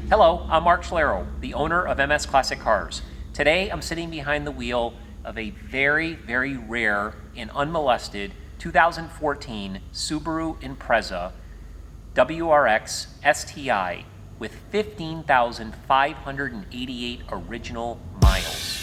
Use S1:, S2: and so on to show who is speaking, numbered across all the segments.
S1: Hello, I'm Mark Schlero, the owner of MS Classic Cars. Today I'm sitting behind the wheel of a very, very rare and unmolested 2014 Subaru Impreza WRX STI with 15,588 original miles.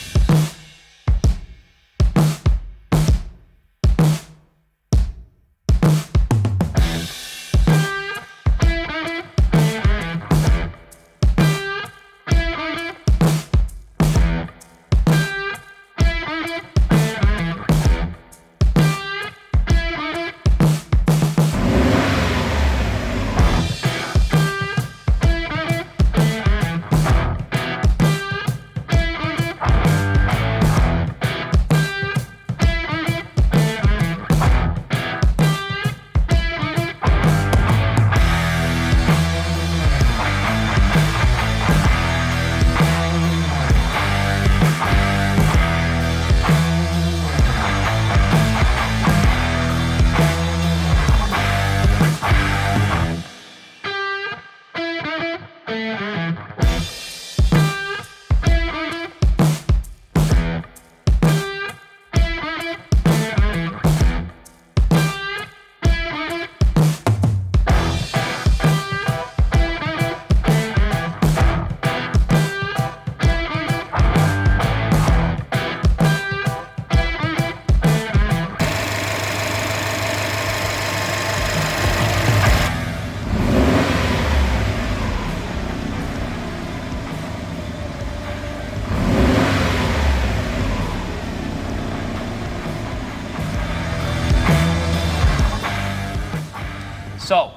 S1: So,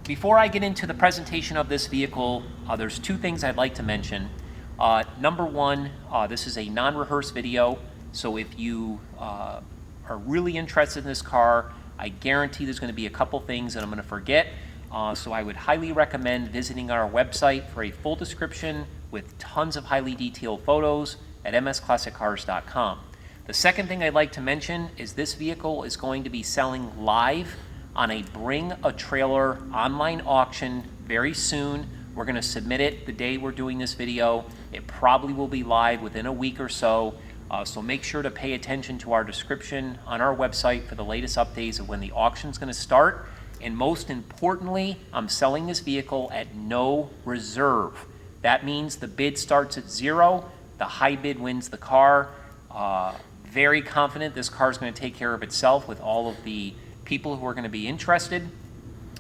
S1: before I get into the presentation of this vehicle, there's two things I'd like to mention. Number one, this is a non-rehearsed video, so if you are really interested in this car, I guarantee there's going to be a couple things that I'm going to forget. So I would highly recommend visiting our website for a full description with tons of highly detailed photos at msclassiccars.com. The second thing I'd like to mention is this vehicle is going to be selling live on a Bring a Trailer online auction very soon. We're going to submit it the day we're doing this video. It probably will be live within a week or so. So make sure to pay attention to our description on our website for the latest updates of when the auction is going to start. And most importantly, I'm selling this vehicle at no reserve. That means the bid starts at zero. The high bid wins the car. Very confident this car is going to take care of itself with all of the people who are going to be interested.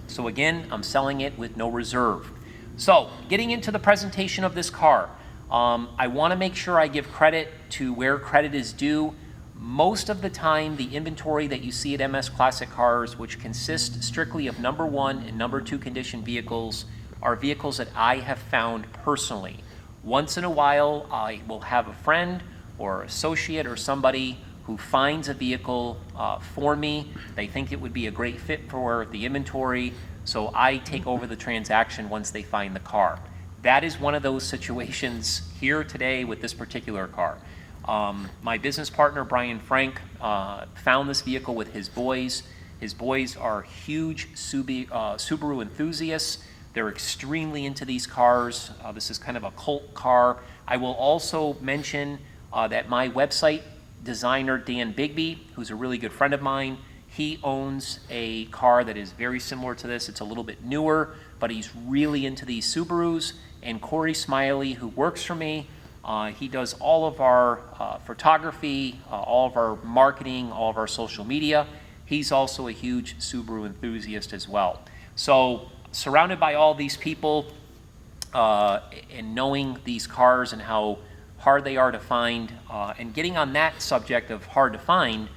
S1: So again, I'm selling it with no reserve. So getting into the presentation of this car, I want to make sure I give credit to where credit is due. Most of the time, the inventory that you see at MS Classic Cars, which consists strictly of number one and number two condition vehicles, are vehicles that I have found personally. Once in a while, I will have a friend or associate or somebody who finds a vehicle for me. They think it would be a great fit for the inventory, so I take over the transaction once they find the car. That is one of those situations here today with this particular car. My business partner, Brian Frank, found this vehicle with his boys. His boys are huge Subaru enthusiasts. They're extremely into these cars. This is kind of a cult car. I will also mention that my website designer, Dan Bigby, who's a really good friend of mine, he owns a car that is very similar to this. It's a little bit newer, but he's really into these Subarus. And Corey Smiley, who works for me, he does all of our photography, all of our marketing, all of our social media. He's also a huge Subaru enthusiast as well. So surrounded by all these people and knowing these cars and how hard they are to find, and getting on that subject of hard to find,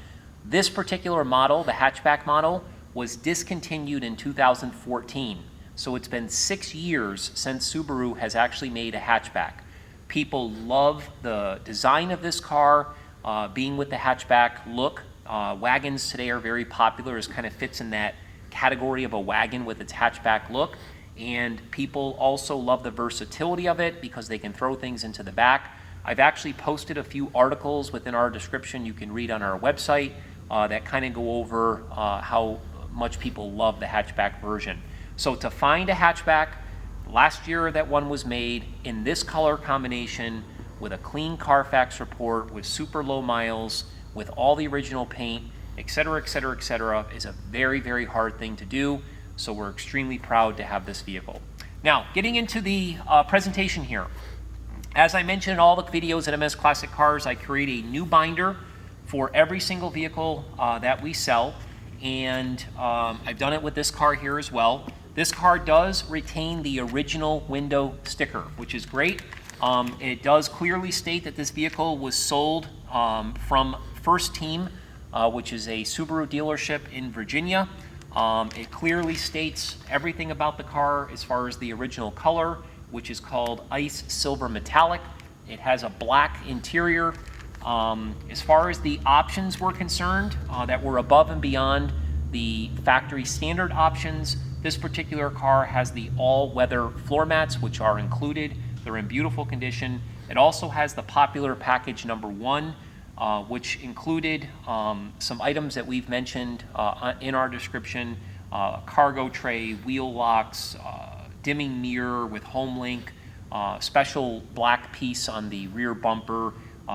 S1: this particular model, the hatchback model, was discontinued in 2014. So it's been 6 years since Subaru has actually made a hatchback. People love the design of this car, being with the hatchback look. Wagons today are very popular, as kind of fits in that category of a wagon with its hatchback look. And people also love the versatility of it because they can throw things into the back. I've actually posted a few articles within our description you can read on our website that kind of go over how much people love the hatchback version. So to find a hatchback Last year that one was made in this color combination with a clean Carfax report, with super low miles, with all the original paint, etc., etc., etc., is a very, very hard thing to do. So we're extremely proud to have this vehicle. Now, getting into the presentation here. As I mentioned in all the videos at MS Classic Cars, I create a new binder for every single vehicle that we sell, and I've done it with this car here as well. This car does retain the original window sticker, which is great. It does clearly state that this vehicle was sold from First Team, which is a Subaru dealership in Virginia. It clearly states everything about the car as far as the original color, which is called Ice Silver Metallic. It has a black interior. As far as the options were concerned, that were above and beyond the factory standard options, this particular car has the all-weather floor mats, which are included. They're in beautiful condition. It also has the popular package number 1, which included some items that we've mentioned in our description, cargo tray, wheel locks, dimming mirror with home link, special black piece on the rear bumper.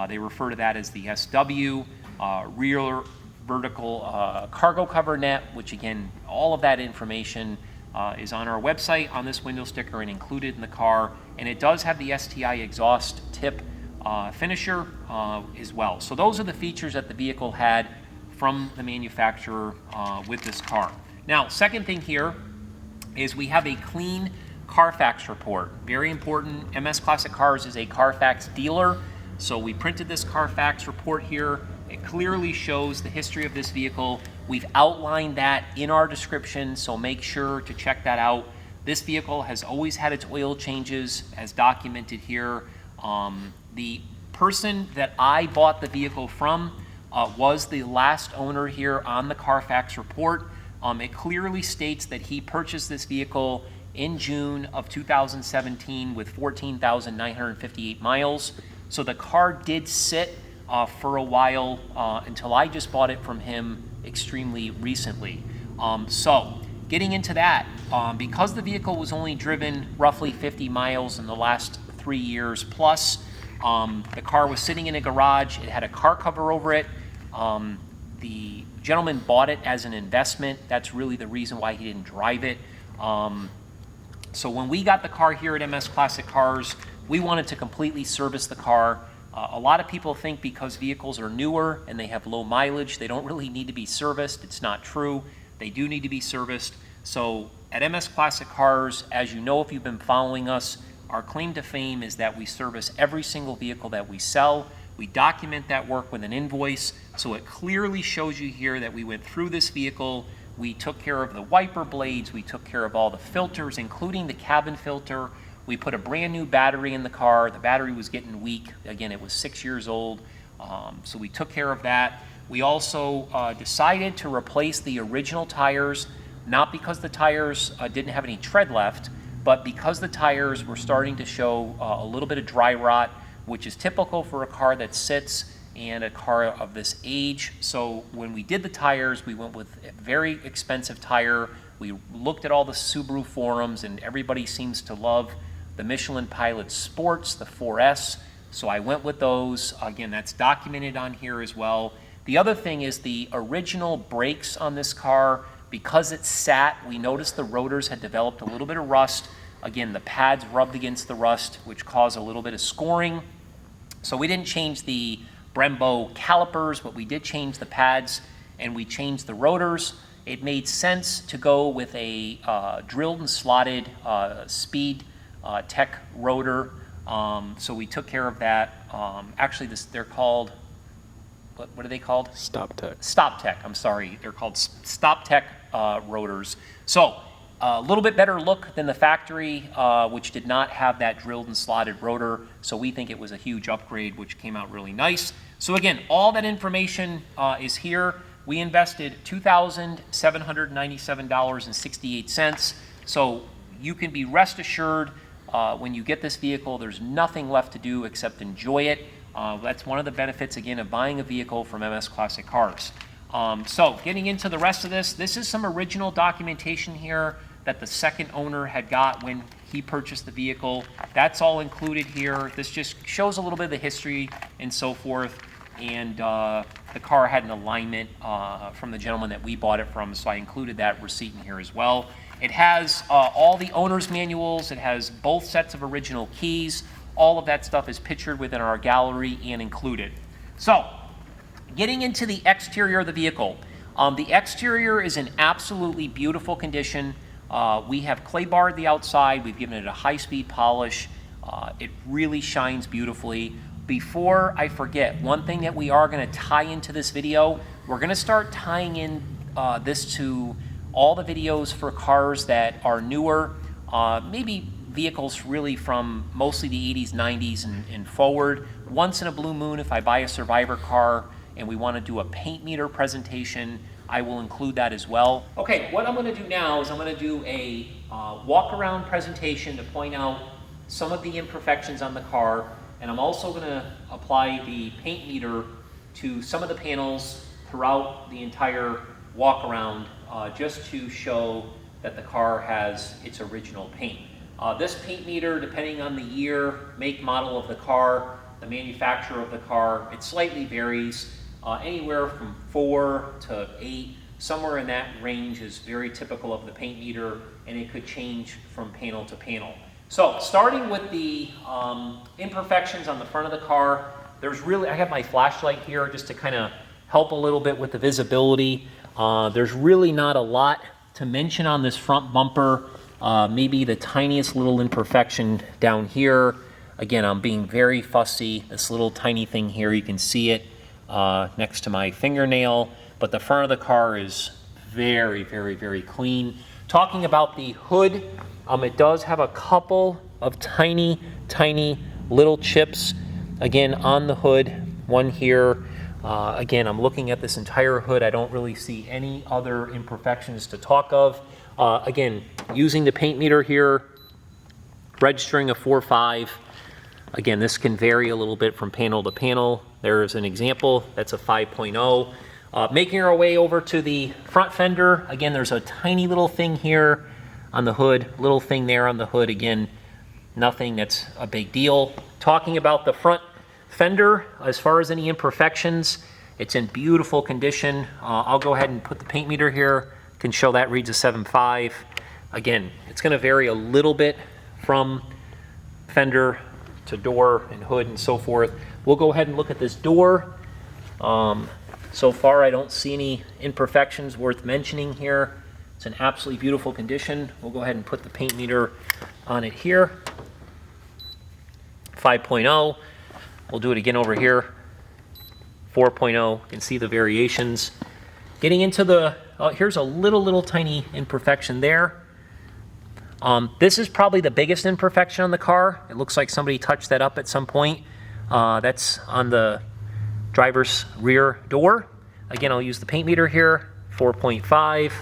S1: They refer to that as the SW, rear vertical cargo cover net, which again, all of that information is on our website on this window sticker and included in the car. And it does have the STI exhaust tip finisher as well. So those are the features that the vehicle had from the manufacturer with this car. Now, second thing here is we have a clean Carfax report. Very important. MS Classic Cars is a Carfax dealer. So we printed this Carfax report here. It clearly shows the history of this vehicle. We've outlined that in our description, so make sure to check that out. This vehicle has always had its oil changes as documented here. The person that I bought the vehicle from was the last owner here on the Carfax report. It clearly states that he purchased this vehicle in June of 2017 with 14,958 miles. So the car did sit for a while until I just bought it from him extremely recently. So getting into that, because the vehicle was only driven roughly 50 miles in the last 3 years plus, the car was sitting in a garage. It had a car cover over it. The gentleman bought it as an investment. That's really the reason why he didn't drive it. So when we got the car here at MS Classic Cars, we wanted to completely service the car. A lot of people think because vehicles are newer and they have low mileage, they don't really need to be serviced. It's not true. They do need to be serviced. So at MS Classic Cars, as you know if you've been following us, our claim to fame is that we service every single vehicle that we sell. We document that work with an invoice, so it clearly shows you here that we went through this vehicle. We took care of the wiper blades, we took care of all the filters, including the cabin filter. We put a brand new battery in the car. The battery was getting weak. Again, it was 6 years old, so we took care of that. We also decided to replace the original tires, not because the tires didn't have any tread left, but because the tires were starting to show a little bit of dry rot, which is typical for a car that sits and a car of this age. So when we did the tires, we went with a very expensive tire. We looked at all the Subaru forums, and everybody seems to love the Michelin Pilot Sports, the 4S. So I went with those. Again, that's documented on here as well. The other thing is the original brakes on this car, because it sat, we noticed the rotors had developed a little bit of rust. Again, the pads rubbed against the rust, which caused a little bit of scoring. So we didn't change the Brembo calipers, but we did change the pads and we changed the rotors. It made sense to go with a drilled and slotted speed tech rotor. So we took care of that. Actually, they're called, what are they called?
S2: Stop Tech.
S1: Stop Tech, I'm sorry. They're called Stop Tech rotors. So a little bit better look than the factory, which did not have that drilled and slotted rotor. So we think it was a huge upgrade, which came out really nice. So again, all that information is here. We invested $2,797.68. So you can be rest assured when you get this vehicle, there's nothing left to do except enjoy it. That's one of the benefits, again, of buying a vehicle from MS Classic Cars. So getting into the rest of this is some original documentation here that the second owner had got when he purchased the vehicle. That's all included here. This just shows a little bit of the history and so forth. And the car had an alignment from the gentleman that we bought it from, so I included that receipt in here as well. It has all the owner's manuals. It has both sets of original keys. All of that stuff is pictured within our gallery and included. So, getting into the exterior of the vehicle. The exterior is in absolutely beautiful condition. We have clay barred the outside. We've given it a high-speed polish. It really shines beautifully. Before I forget, one thing that we are going to tie into this video, we're going to start tying in this to all the videos for cars that are newer, maybe vehicles really from mostly the 80s, 90s, and forward. Once in a blue moon, if I buy a Survivor car and we want to do a paint meter presentation, I will include that as well. Okay, what I'm going to do now is I'm going to do a walk-around presentation to point out some of the imperfections on the car, and I'm also going to apply the paint meter to some of the panels throughout the entire walk-around just to show that the car has its original paint. This paint meter, depending on the year, make, model of the car, the manufacturer of the car, it slightly varies. Anywhere from 4 to 8, somewhere in that range is very typical of the paint meter, and it could change from panel to panel. So, starting with the imperfections on the front of the car, I have my flashlight here just to kind of help a little bit with the visibility. There's really not a lot to mention on this front bumper. Maybe the tiniest little imperfection down here. Again, I'm being very fussy. This little tiny thing here, you can see it next to my fingernail, but the front of the car is very, very, very clean. Talking about the hood, it does have a couple of tiny, tiny little chips, again, on the hood. One here. Again, I'm looking at this entire hood. I don't really see any other imperfections to talk of. Again, using the paint meter here, registering a 4.5. Again, this can vary a little bit from panel to panel. There's an example, that's a 5.0. Making our way over to the front fender. Again, there's a tiny little thing here on the hood, little thing there on the hood. Again, nothing that's a big deal. Talking about the front fender, as far as any imperfections, it's in beautiful condition. I'll go ahead and put the paint meter here. Can show that reads a 7.5. Again, it's going to vary a little bit from fender to door and hood and so forth. We'll go ahead and look at this door. So far, I don't see any imperfections worth mentioning here. It's in absolutely beautiful condition. We'll go ahead and put the paint meter on it here. 5.0. We'll do it again over here. 4.0. You can see the variations. Getting into the, here's a little tiny imperfection there. This is probably the biggest imperfection on the car. It looks like somebody touched that up at some point. That's on the driver's rear door. Again, I'll use the paint meter here, 4.5.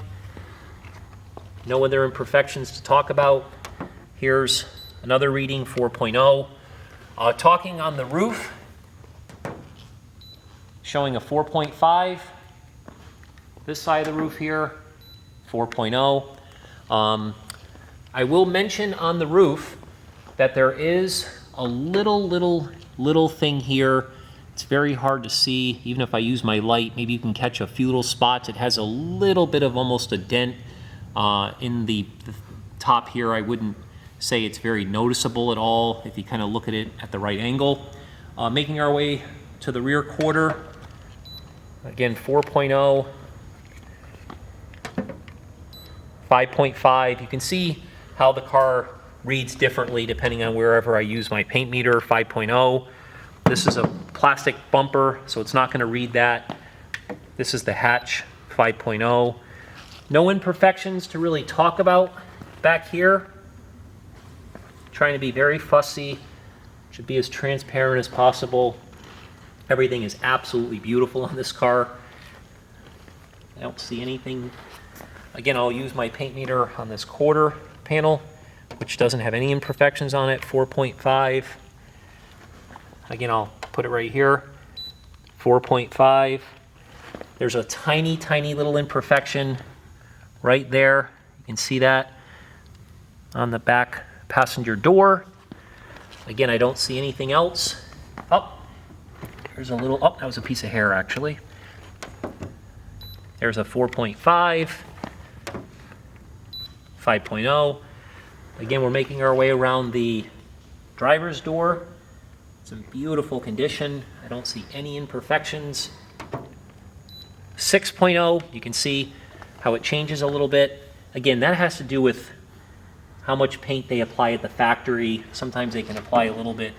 S1: No other imperfections to talk about. Here's another reading, 4.0. Talking on the roof, showing a 4.5. This side of the roof here, 4.0. I will mention on the roof that there is a little thing here. It's very hard to see, even if I use my light. Maybe you can catch a few little spots. It has a little bit of almost a dent in the top here. I wouldn't say it's very noticeable at all if you kind of look at it at the right angle. Making our way to the rear quarter. Again, 4.0. 5.5. You can see how the car reads differently depending on wherever I use my paint meter. 5.0. This is a plastic bumper, so it's not going to read that. This is the hatch, 5.0. No imperfections to really talk about back here. Trying to be very fussy. Should be as transparent as possible. Everything is absolutely beautiful on this car. I don't see anything. Again, I'll use my paint meter on this quarter panel, which doesn't have any imperfections on it, 4.5. Again, I'll put it right here, 4.5. There's a tiny little imperfection right there. You can see that. on the back passenger door. Again, I don't see anything else. Oh, there's a little, oh, that was a piece of hair actually. There's a 4.5, 5.0. Again, we're making our way around the driver's door. It's in beautiful condition. I don't see any imperfections. 6.0, you can see how it changes a little bit. Again, that has to do with how much paint they apply at the factory. Sometimes they can apply a little bit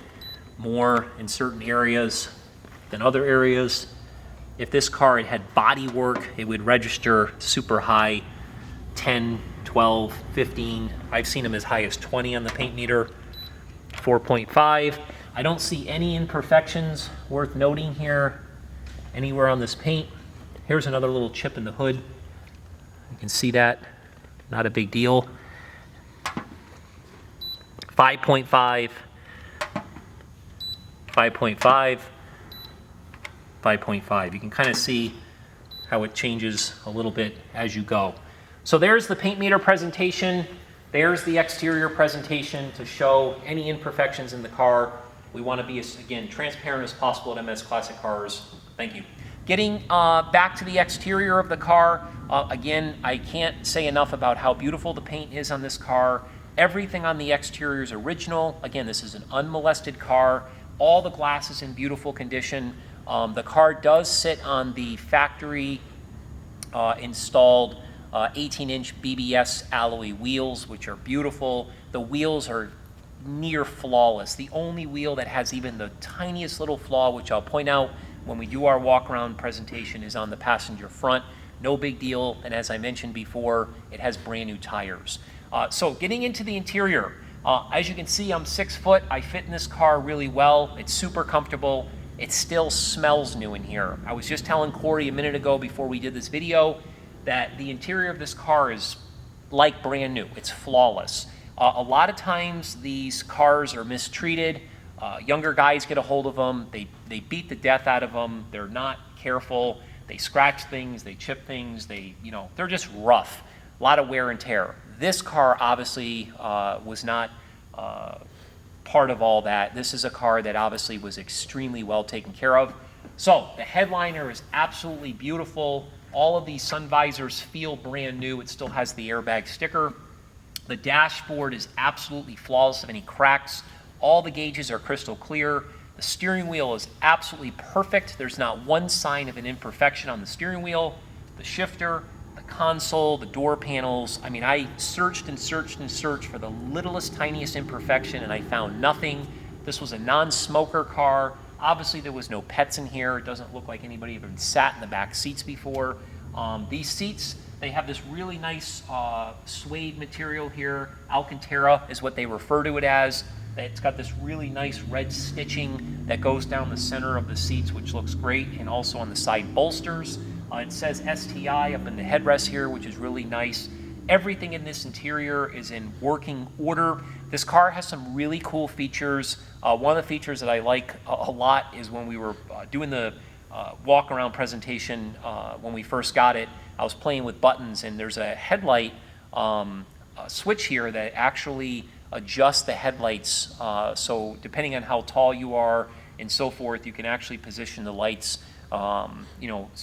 S1: more in certain areas than other areas. If this car had body work, it would register super high, 10, 12, 15. I've seen them as high as 20 on the paint meter. 4.5. I don't see any imperfections worth noting here anywhere on this paint. Here's another little chip in the hood. You can see that, not a big deal. 5.5, 5.5, 5.5. You can kind of see how it changes a little bit as you go. So there's the paint meter presentation. There's the exterior presentation to show any imperfections in the car. We want to be, as, again, transparent as possible at MS Classic Cars. Thank you. Getting back to the exterior of the car, again, I can't say enough about how beautiful the paint is on this car. Everything on the exterior is original. Again, this is an unmolested car. All the glass is in beautiful condition. The car does sit on the factory installed 18-inch BBS alloy wheels, which are beautiful. The wheels are near flawless. The only wheel that has even the tiniest little flaw, which I'll point out when we do our walk-around presentation, is on the passenger front. No big deal, and as I mentioned before, it has brand new tires. So getting into the interior, as you can see, I'm 6 foot. I fit in this car really well. It's super comfortable. It still smells new in here. I was just telling Corey a minute ago before we did this video that the interior of this car is like brand new. It's flawless. A lot of times these cars are mistreated. Younger guys get a hold of them. They beat the death out of them. They're not careful. They scratch things. They chip things. They're just rough. A lot of wear and tear. This car obviously was not part of all that. This is a car that obviously was extremely well taken care of. So the headliner is absolutely beautiful. All of these sun visors feel brand new. It still has the airbag sticker. The dashboard is absolutely flawless of any cracks. All the gauges are crystal clear. The steering wheel is absolutely perfect. There's not one sign of an imperfection on the steering wheel. The shifter, the console, the door panels. I mean, I searched and searched and searched for the littlest, tiniest imperfection, and I found nothing. This was a non-smoker car. Obviously, there was no pets in here. It doesn't look like anybody even sat in the back seats before. These seats, they have this really nice suede material here. Alcantara is what they refer to it as. It's got this really nice red stitching that goes down the center of the seats, which looks great, and also on the side bolsters. It says STI up in the headrest here, which is really nice. Everything in this interior is in working order. This car has some really cool features. One of the features that I like a lot is when we were doing the walk-around presentation when we first got it, I was playing with buttons, and there's a headlight switch here that actually adjusts the headlights. So depending on how tall you are and so forth, you can actually position the lights so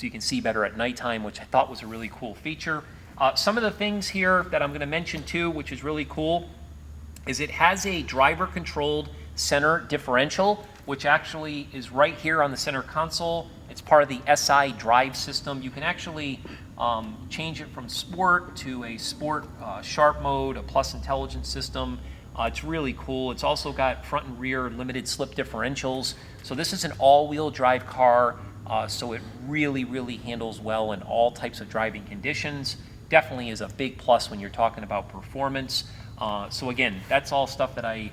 S1: you can see better at nighttime, which I thought was a really cool feature. Some of the things here that I'm going to mention too, which is really cool, is it has a driver-controlled center differential, which actually is right here on the center console. It's part of the SI drive system. You can actually change it from sport to a sport sharp mode, a plus intelligence system. It's really cool. It's also got front and rear limited slip differentials. So this is an all-wheel drive car, so it really, really handles well in all types of driving conditions. Definitely is a big plus when you're talking about performance. So again, that's all stuff that I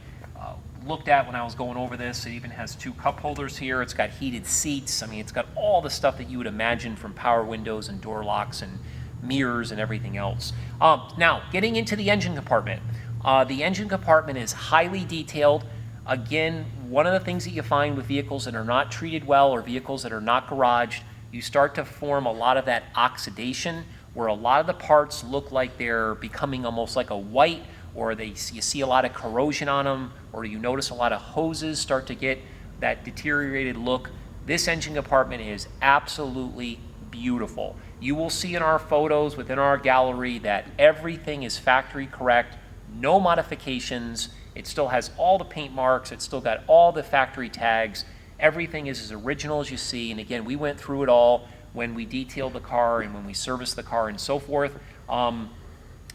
S1: looked at when I was going over this. It even has 2 cup holders here. It's got heated seats. I mean, it's got all the stuff that you would imagine from power windows and door locks and mirrors and everything else. Now, getting into the engine compartment. The engine compartment is highly detailed. Again, one of the things that you find with vehicles that are not treated well or vehicles that are not garaged, you start to form a lot of that oxidation where a lot of the parts look like they're becoming almost like a white or you see a lot of corrosion on them, or you notice a lot of hoses start to get that deteriorated look, this engine compartment is absolutely beautiful. You will see in our photos within our gallery that everything is factory correct, no modifications. It still has all the paint marks, it's still got all the factory tags. Everything is as original as you see, and again, we went through it all when we detailed the car and when we serviced the car and so forth.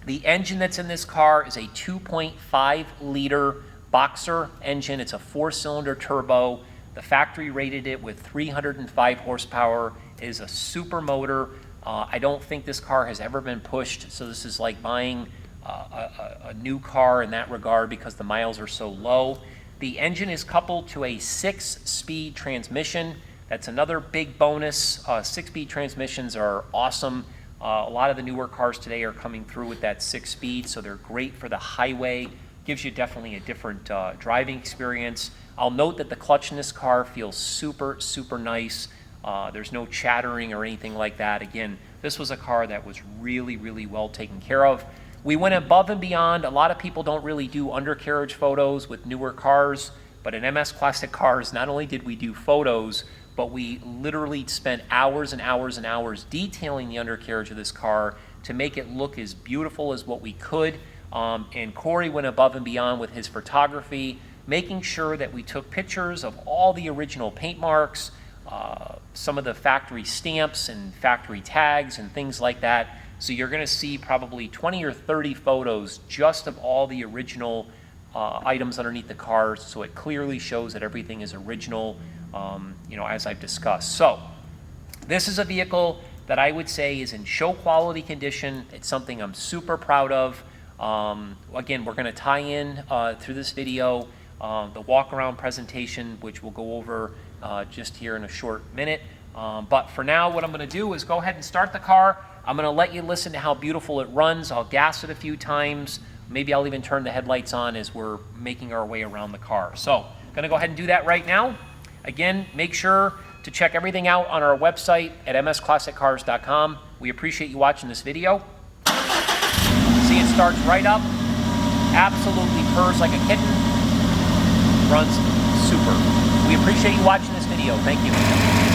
S1: The engine that's in this car is a 2.5 liter boxer engine. It's a 4-cylinder turbo. The factory rated it with 305 horsepower. It is a super motor. I don't think this car has ever been pushed, so this is like buying a new car in that regard because the miles are so low. The engine is coupled to a 6-speed transmission. That's another big bonus. 6-speed transmissions are awesome. A lot of the newer cars today are coming through with that 6-speed, so they're great for the highway. Gives you definitely a different driving experience. I'll note that the clutch in this car feels super, super nice. There's no chattering or anything like that. Again, this was a car that was really, really well taken care of. We went above and beyond. A lot of people don't really do undercarriage photos with newer cars, but in MS Classic Cars, not only did we do photos, but we literally spent hours and hours and hours detailing the undercarriage of this car to make it look as beautiful as what we could. And Corey went above and beyond with his photography, making sure that we took pictures of all the original paint marks, some of the factory stamps and factory tags and things like that. So you're going to see probably 20 or 30 photos just of all the original items underneath the car, so it clearly shows that everything is original, as I've discussed. So this is a vehicle that I would say is in show quality condition. It's something I'm super proud of. Again, we're going to tie in through this video the walk around presentation, which we'll go over just here in a short minute. But for now, what I'm going to do is go ahead and start the car. I'm going to let you listen to how beautiful it runs. I'll gas it a few times. Maybe I'll even turn the headlights on as we're making our way around the car. So I'm going to go ahead and do that right now. Again, make sure to check everything out on our website at msclassiccars.com. We appreciate you watching this video. See, it starts right up, absolutely purrs like a kitten, runs super. We appreciate you watching this video. Thank you.